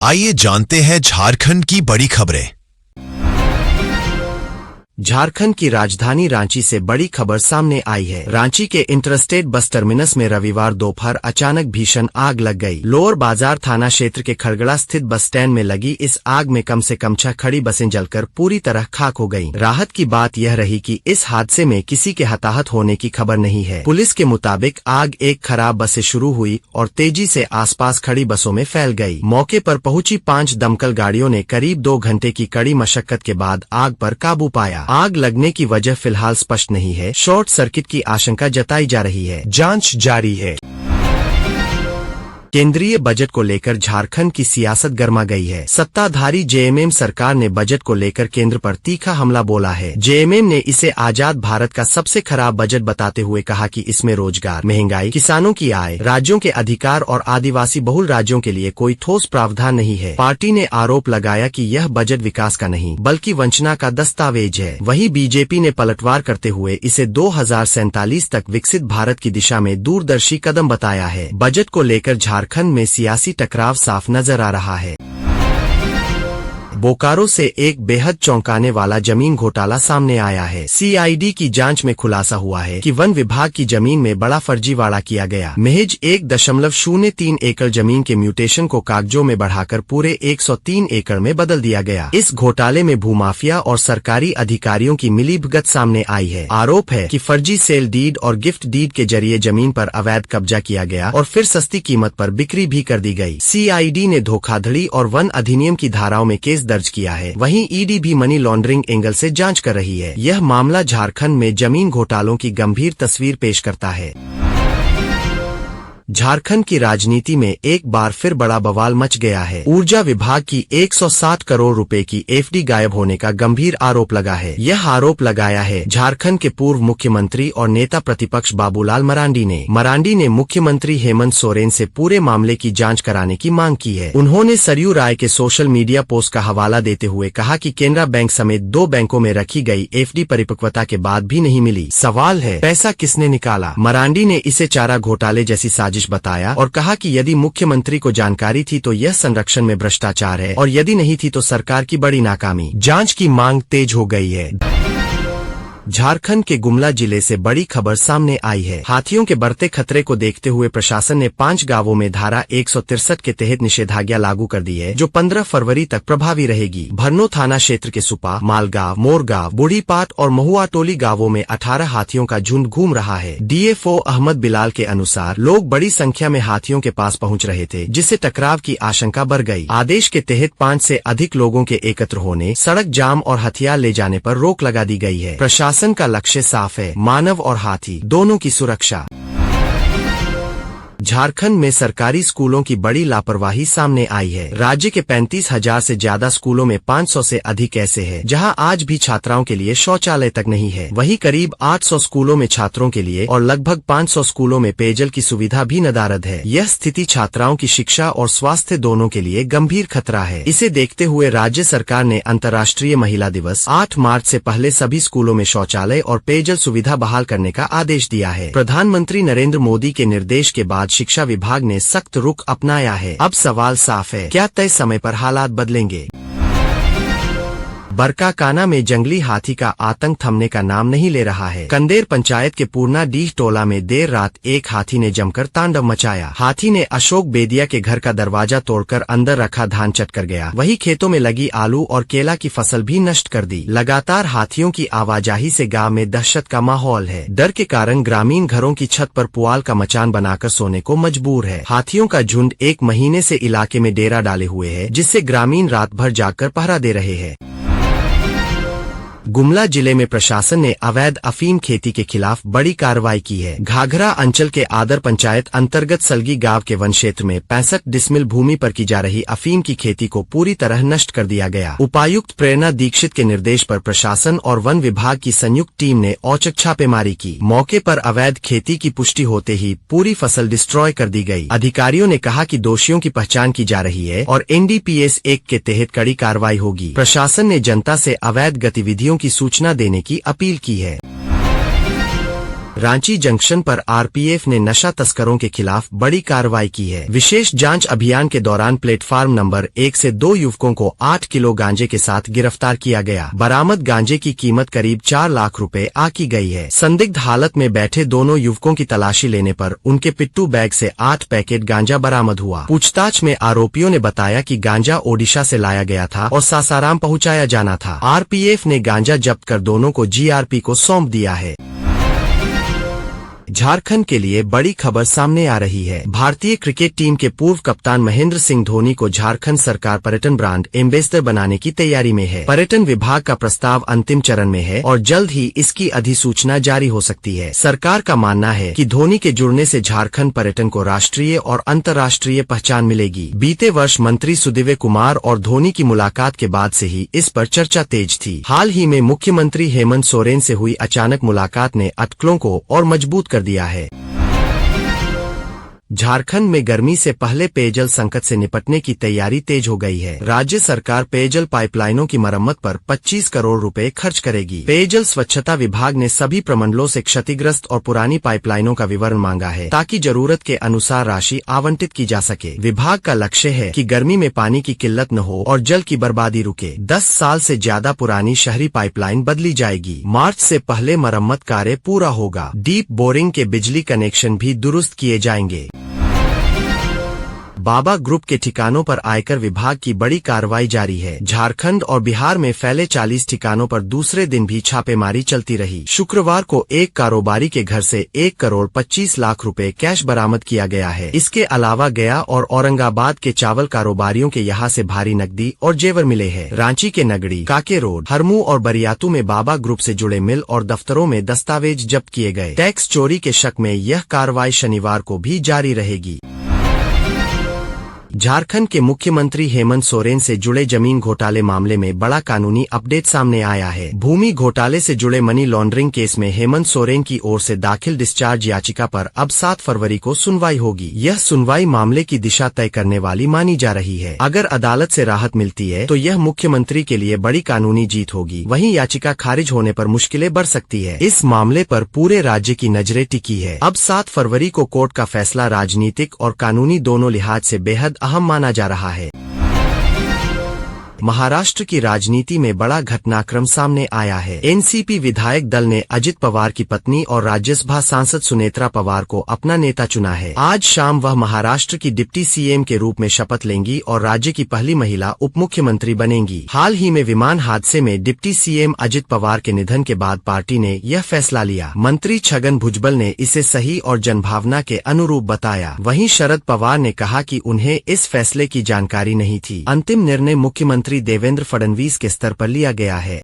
आइए जानते हैं झारखंड की बड़ी खबरें। झारखंड की राजधानी रांची से बड़ी खबर सामने आई है। रांची के इंटरस्टेट बस टर्मिनस में रविवार दोपहर अचानक भीषण आग लग गई। लोअर बाजार थाना क्षेत्र के खड़गड़ा स्थित बस स्टैंड में लगी इस आग में कम से कम 6 खड़ी बसें जलकर पूरी तरह खाक हो गईं। राहत की बात यह रही कि इस हादसे में किसी के हताहत होने की खबर नहीं है। पुलिस के मुताबिक आग एक खराब बस से शुरू हुई और तेजी से आसपास खड़ी बसों में फैल गई। मौके पर पहुंची 5 दमकल गाड़ियों ने करीब 2 घंटे की कड़ी मशक्कत के बाद आग पर काबू पाया। आग लगने की वजह फिलहाल स्पष्ट नहीं है। शॉर्ट सर्किट की आशंका जताई जा रही है। जांच जारी है। केंद्रीय बजट को लेकर झारखंड की सियासत गर्मा गई है। सत्ताधारी जेएमएम सरकार ने बजट को लेकर केंद्र पर तीखा हमला बोला है। जेएमएम ने इसे आजाद भारत का सबसे खराब बजट बताते हुए कहा कि इसमें रोजगार, महंगाई, किसानों की आय, राज्यों के अधिकार और आदिवासी बहुल राज्यों के लिए कोई ठोस प्रावधान नहीं है। पार्टी ने आरोप लगाया कि यह बजट विकास का नहीं बल्कि वंचना का दस्तावेज है। वहीं बीजेपी ने पलटवार करते हुए इसे 2047 तक विकसित भारत की दिशा में दूरदर्शी कदम बताया है। बजट को लेकर झारखंड में सियासी टकराव साफ नजर आ रहा है। बोकारो से एक बेहद चौंकाने वाला जमीन घोटाला सामने आया है। सीआईडी की जांच में खुलासा हुआ है कि वन विभाग की जमीन में बड़ा फर्जीवाड़ा किया गया। महज 1.03 एकड़ जमीन के म्यूटेशन को कागजों में बढ़ाकर पूरे 103 एकड़ में बदल दिया गया। इस घोटाले में भूमाफिया और सरकारी अधिकारियों की मिलीभगत सामने आई है। आरोप है कि फर्जी सेल डीड और गिफ्ट डीड के जरिए जमीन पर अवैध कब्जा किया गया और फिर सस्ती कीमत पर बिक्री भी कर दी गई। सीआईडी ने धोखाधड़ी और वन अधिनियम की धाराओं में केस दर्ज किया है। वहीं ईडी भी मनी लॉन्ड्रिंग एंगल से जांच कर रही है। यह मामला झारखंड में जमीन घोटालों की गंभीर तस्वीर पेश करता है। झारखंड की राजनीति में एक बार फिर बड़ा बवाल मच गया है। ऊर्जा विभाग की 160 करोड़ रुपए की एफडी गायब होने का गंभीर आरोप लगा है। यह आरोप लगाया है झारखंड के पूर्व मुख्यमंत्री और नेता प्रतिपक्ष बाबूलाल मरांडी ने। मरांडी ने मुख्यमंत्री हेमंत सोरेन से पूरे मामले की जांच कराने की मांग की है। उन्होंने सरयू राय के सोशल मीडिया पोस्ट का हवाला देते हुए कहा कि केनरा बैंक समेत 2 बैंकों में रखी गई एफडी परिपक्वता के बाद भी नहीं मिली। सवाल है, पैसा किसने निकाला? मरांडी ने इसे चारा घोटाले जैसी साजिश बताया और कहा कि यदि मुख्यमंत्री को जानकारी थी तो यह संरक्षण में भ्रष्टाचार है और यदि नहीं थी तो सरकार की बड़ी नाकामी। जांच की मांग तेज हो गई है। झारखंड के गुमला जिले से बड़ी खबर सामने आई है। हाथियों के बढ़ते खतरे को देखते हुए प्रशासन ने 5 गांवों में धारा 163 के तहत निषेधाज्ञा लागू कर दी है, जो 15 फरवरी तक प्रभावी रहेगी। भरनो थाना क्षेत्र के सुपा, मालगांव, मोरगांव, बूढ़ीपाट और महुआ टोली गांवों में 18 हाथियों का झुंड घूम रहा है। डीएफओ अहमद बिलाल के अनुसार लोग बड़ी संख्या में हाथियों के पास पहुंच रहे थे, जिससे टकराव की आशंका बढ़ गई। आदेश के तहत 5 से अधिक लोगों के एकत्र होने, सड़क जाम और हथियार ले जाने पर रोक लगा दी गई है। प्रशासन का लक्ष्य साफ है, मानव और हाथी दोनों की सुरक्षा। झारखंड में सरकारी स्कूलों की बड़ी लापरवाही सामने आई है। राज्य के 35,000 से ज्यादा स्कूलों में 500 से अधिक ऐसे हैं जहां आज भी छात्राओं के लिए शौचालय तक नहीं है। वहीं करीब 800 स्कूलों में छात्रों के लिए और लगभग 500 स्कूलों में पेयजल की सुविधा भी नदारद है। यह स्थिति छात्राओं की शिक्षा और स्वास्थ्य दोनों के लिए गंभीर खतरा है। इसे देखते हुए राज्य सरकार ने अंतर्राष्ट्रीय महिला दिवस 8 मार्च से पहले सभी स्कूलों में शौचालय और पेयजल सुविधा बहाल करने का आदेश दिया है। प्रधानमंत्री नरेंद्र मोदी के निर्देश के बाद शिक्षा विभाग ने सख्त रुख अपनाया है। अब सवाल साफ है, क्या तय समय पर हालात बदलेंगे? बरकाकाना में जंगली हाथी का आतंक थमने का नाम नहीं ले रहा है। कंदेर पंचायत के पूर्णा डीह टोला में देर रात एक हाथी ने जमकर तांडव मचाया। हाथी ने अशोक बेदिया के घर का दरवाजा तोड़कर अंदर रखा धान चट कर गया। वहीं खेतों में लगी आलू और केला की फसल भी नष्ट कर दी। लगातार हाथियों की आवाजाही से गांव में दहशत का माहौल है। डर के कारण ग्रामीण घरों की छत पर पुआल का मचान बनाकर सोने को मजबूर है। हाथियों का झुंड 1 महीने से इलाके में डेरा डाले हुए है, जिससे ग्रामीण रात भर जागकर पहरा दे रहे हैं। गुमला जिले में प्रशासन ने अवैध अफीम खेती के खिलाफ बड़ी कार्रवाई की है। घाघरा अंचल के आदर पंचायत अंतर्गत सलगी गांव के वन क्षेत्र में 65 डिसमिल भूमि पर की जा रही अफीम की खेती को पूरी तरह नष्ट कर दिया गया। उपायुक्त प्रेरणा दीक्षित के निर्देश पर प्रशासन और वन विभाग की संयुक्त टीम ने औचक छापेमारी की। मौके पर अवैध खेती की पुष्टि होते ही पूरी फसल डिस्ट्रॉय कर दी गई। अधिकारियों ने कहा कि दोषियों की पहचान की जा रही है और NDPS 1 के तहत कड़ी कार्रवाई होगी। प्रशासन ने जनता से अवैध गतिविधियों की सूचना देने की अपील की है। रांची जंक्शन पर आरपीएफ ने नशा तस्करों के खिलाफ बड़ी कार्रवाई की है। विशेष जांच अभियान के दौरान प्लेटफार्म नंबर 1 से 2 युवकों को 8 किलो गांजे के साथ गिरफ्तार किया गया। बरामद गांजे की कीमत करीब 4 लाख रुपए आकी गई है। संदिग्ध हालत में बैठे दोनों युवकों की तलाशी लेने पर उनके पिट्ठू बैग से 8 पैकेट गांजा बरामद हुआ। पूछताछ में आरोपियों ने बताया कि गांजा ओडिशा से लाया गया था और सासाराम पहुंचाया जाना था। आरपीएफ ने गांजा जब्त कर दोनों को जीआरपी को सौंप दिया है। झारखंड के लिए बड़ी खबर सामने आ रही है। भारतीय क्रिकेट टीम के पूर्व कप्तान महेंद्र सिंह धोनी को झारखंड सरकार पर्यटन ब्रांड एम्बेसडर बनाने की तैयारी में है। पर्यटन विभाग का प्रस्ताव अंतिम चरण में है और जल्द ही इसकी अधिसूचना जारी हो सकती है। सरकार का मानना है कि धोनी के जुड़ने से झारखंड पर्यटन को राष्ट्रीय और अंतर्राष्ट्रीय पहचान मिलेगी। बीते वर्ष मंत्री सुदिव्य कुमार और धोनी की मुलाकात के बाद से ही इस पर चर्चा तेज थी। हाल ही में मुख्यमंत्री हेमंत सोरेन से हुई अचानक मुलाकात ने अटकलों को और मजबूत कर दिया है। झारखंड में गर्मी से पहले पेयजल संकट से निपटने की तैयारी तेज हो गई है। राज्य सरकार पेयजल पाइपलाइनों की मरम्मत पर 25 करोड़ रुपए खर्च करेगी। पेयजल स्वच्छता विभाग ने सभी प्रमंडलों से क्षतिग्रस्त और पुरानी पाइपलाइनों का विवरण मांगा है ताकि जरूरत के अनुसार राशि आवंटित की जा सके। विभाग का लक्ष्य है कि गर्मी में पानी की किल्लत न हो और जल की बर्बादी रुके। 10 साल से ज्यादा पुरानी शहरी पाइपलाइन बदली जाएगी। मार्च से पहले मरम्मत कार्य पूरा होगा। डीप बोरिंग के बिजली कनेक्शन भी दुरुस्त किए जाएंगे। बाबा ग्रुप के ठिकानों पर आयकर विभाग की बड़ी कार्रवाई जारी है। झारखंड और बिहार में फैले 40 ठिकानों पर दूसरे दिन भी छापेमारी चलती रही। शुक्रवार को एक कारोबारी के घर से 1 करोड़ 25 लाख रुपए कैश बरामद किया गया है। इसके अलावा गया और औरंगाबाद के चावल कारोबारियों के यहाँ से भारी नकदी और जेवर मिले हैं। रांची के नगड़ी, काके रोड, हरमू और बरियातू में बाबा ग्रुप से जुड़े मिल और दफ्तरों में दस्तावेज जब्त किए गए। टैक्स चोरी के शक में यह कार्रवाई शनिवार को भी जारी रहेगी। झारखंड के मुख्यमंत्री हेमंत सोरेन से जुड़े जमीन घोटाले मामले में बड़ा कानूनी अपडेट सामने आया है। भूमि घोटाले से जुड़े मनी लॉन्ड्रिंग केस में हेमंत सोरेन की ओर से दाखिल डिस्चार्ज याचिका पर अब 7 फरवरी को सुनवाई होगी। यह सुनवाई मामले की दिशा तय करने वाली मानी जा रही है। अगर अदालत से राहत मिलती है तो यह मुख्यमंत्री के लिए बड़ी कानूनी जीत होगी। वहीं याचिका खारिज होने पर मुश्किलें बढ़ सकती है। इस मामले पर पूरे राज्य की नजरें टिकी है। अब 7 फरवरी को कोर्ट का फैसला राजनीतिक और कानूनी दोनों लिहाज से बेहद अहम माना जा रहा है। महाराष्ट्र की राजनीति में बड़ा घटनाक्रम सामने आया है। एनसीपी विधायक दल ने अजित पवार की पत्नी और राज्यसभा सांसद सुनेत्रा पवार को अपना नेता चुना है। आज शाम वह महाराष्ट्र की डिप्टी सीएम के रूप में शपथ लेंगी और राज्य की पहली महिला उप मुख्यमंत्री बनेंगी। हाल ही में विमान हादसे में डिप्टी सीएम अजित पवार के निधन के बाद पार्टी ने यह फैसला लिया। मंत्री छगन भुजबल ने इसे सही और जनभावना के अनुरूप बताया। वहीं शरद पवार ने कहा कि उन्हें इस फैसले की जानकारी नहीं थी। अंतिम निर्णय मुख्यमंत्री देवेंद्र फडणवीस के स्तर पर लिया गया है।